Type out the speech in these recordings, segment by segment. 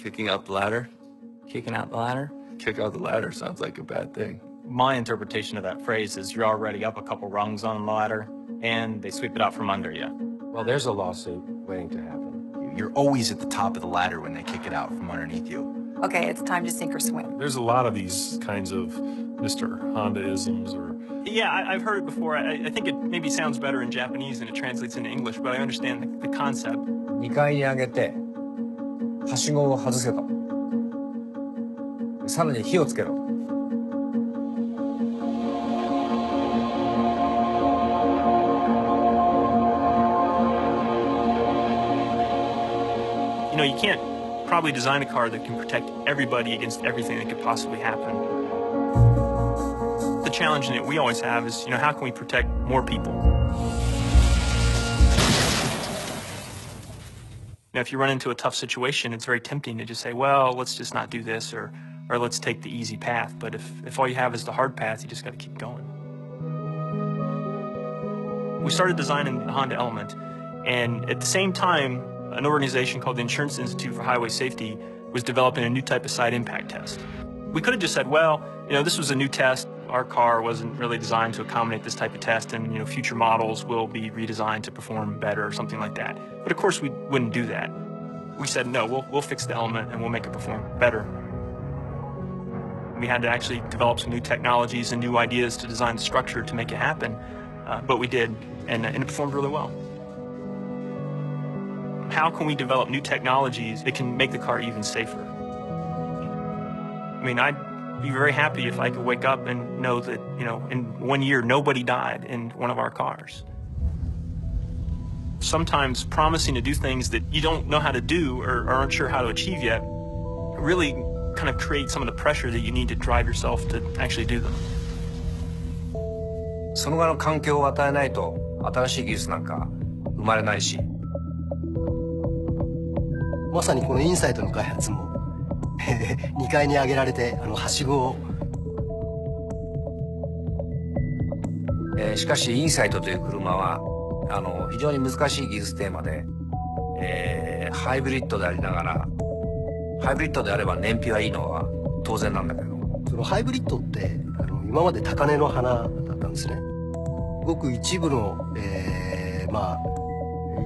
Kicking out the ladder? Kicking out the ladder? Kick out the ladder sounds like a bad thing. My interpretation of that phrase is you're already up a couple rungs on the ladder, and they sweep it out from under you. Well, there's a lawsuit waiting to happen. You're always at the top of the ladder when they kick it out from underneath you. Okay, it's time to sink or swim. There's a lot of these kinds of Mr. Honda-isms or... Yeah, I've heard it before. I think it maybe sounds better in Japanese than it translates into English, but I understand the concept. 2階に上げて、はしごを外せと。さらに火をつけろと。You know, you can't probably design a car that can protect everybody against everything that could possibly happen. The challenge in it we always have is, you know, how can we protect more people? You know, if you run into a tough situation, it's very tempting to just say, well, let's just not do this, or let's take the easy path. But if all you have is the hard path, you just got to keep going. We started designing the Honda Element, and at the same time, an organization called the Insurance Institute for Highway Safety was developing a new type of side impact test. We could have just said, well, you know, this was a new test. Our car wasn't really designed to accommodate this type of test, and, you know, future models will be redesigned to perform better or something like that. But of course, we wouldn't do that. We said, no, we'll fix the Element and we'll make it perform better. We had to actually develop some new technologies and new ideas to design the structure to make it happen, but we did, and it performed really well. How can we develop new technologies that can make the car even safer? I mean, I'd be very happy if I could wake up and know that, you know, in 1 year, nobody died in one of our cars. Sometimes promising to do things that you don't know how to do or aren't sure how to achieve yet really kind of create some of the pressure that you need to drive yourself to actually do them. その場の環境を与えないと新しい技術なんか生まれないし。まさにこのインサイトの開発も2階に上げられてはしごを、しかしインサイトという車は非常に難しい技術テーマで、ハイブリッドでありながらハイブリッドであれば燃費はいいのは当然なんだけど、そのハイブリッドって今まで高嶺の花だったんですね。ごく一部の、まあ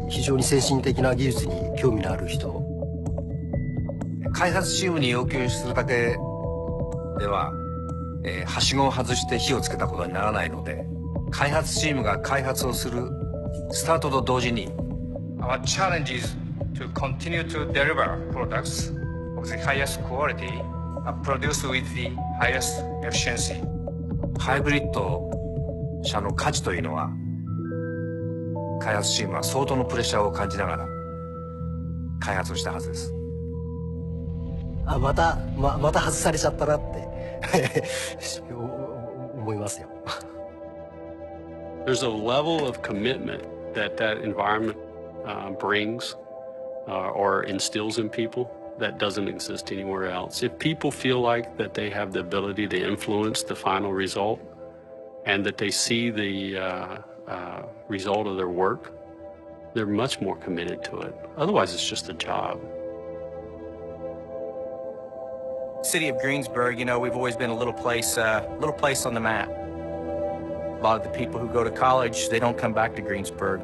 非常に先進的な技術に興味のある人、開発チームに要求するだけでは、はしごを外して火をつけたことにならないので、開発チームが開発をするスタートと同時に Our challenge is to continue to deliver products of the highest quality and produced with the highest efficiency. ハイブリッド車の価値というのは開発チームは相当のプレッシャーを感じながら開発をしたはずです。また外されちゃったなって思いますよ。There's a level of commitment that environment brings or instills in people that doesn't exist anywhere else. If people feel like that they have the ability to influence the final result and that they see the result of their work, they're much more committed to it. Otherwise, it's just a job. City of Greensburg, you know, we've always been a little place on the map. A lot of the people who go to college, they don't come back to Greensburg.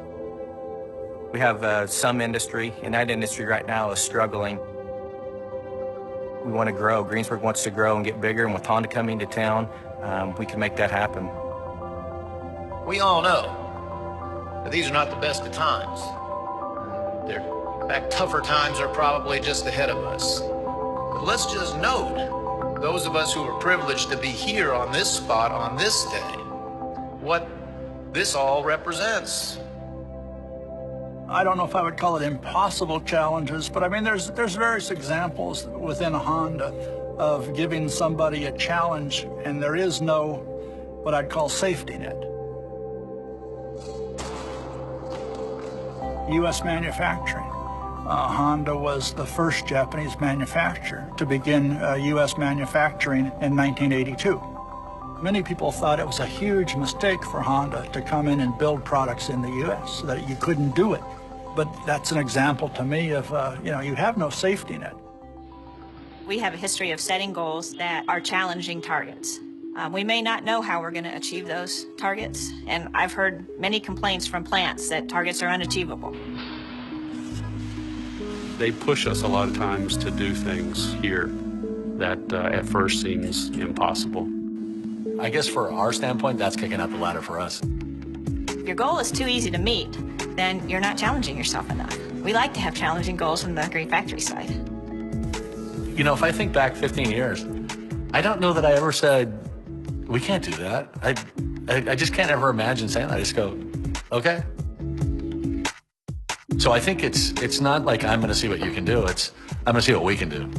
We have some industry, and that industry right now is struggling. We want to grow. Greensburg wants to grow and get bigger, and with Honda coming to town, we can make that happen. We all know that these are not the best of times. In fact, tougher times are probably just ahead of us. But let's just note, those of us who are privileged to be here on this spot on this day, what this all represents. I don't know if I would call it impossible challenges, but I mean, there's various examples within a Honda of giving somebody a challenge, and there is no what I'd call safety net. U.S. manufacturing. Honda was the first Japanese manufacturer to begin U.S. manufacturing in 1982. Many people thought it was a huge mistake for Honda to come in and build products in the U.S., that you couldn't do it. But that's an example to me of, you know, you have no safety net. We have a history of setting goals that are challenging targets. We may not know how we're going to achieve those targets, and I've heard many complaints from plants that targets are unachievable. They push us a lot of times to do things here that at first seems impossible. I guess for our standpoint, that's kicking out the ladder for us. If your goal is too easy to meet, then you're not challenging yourself enough. We like to have challenging goals from the Green Factory side. You know, if I think back 15 years, I don't know that I ever said, we can't do that. I just can't ever imagine saying that. I just go, okay. So I think it's not like I'm going to see what you can do. It's I'm going to see what we can do.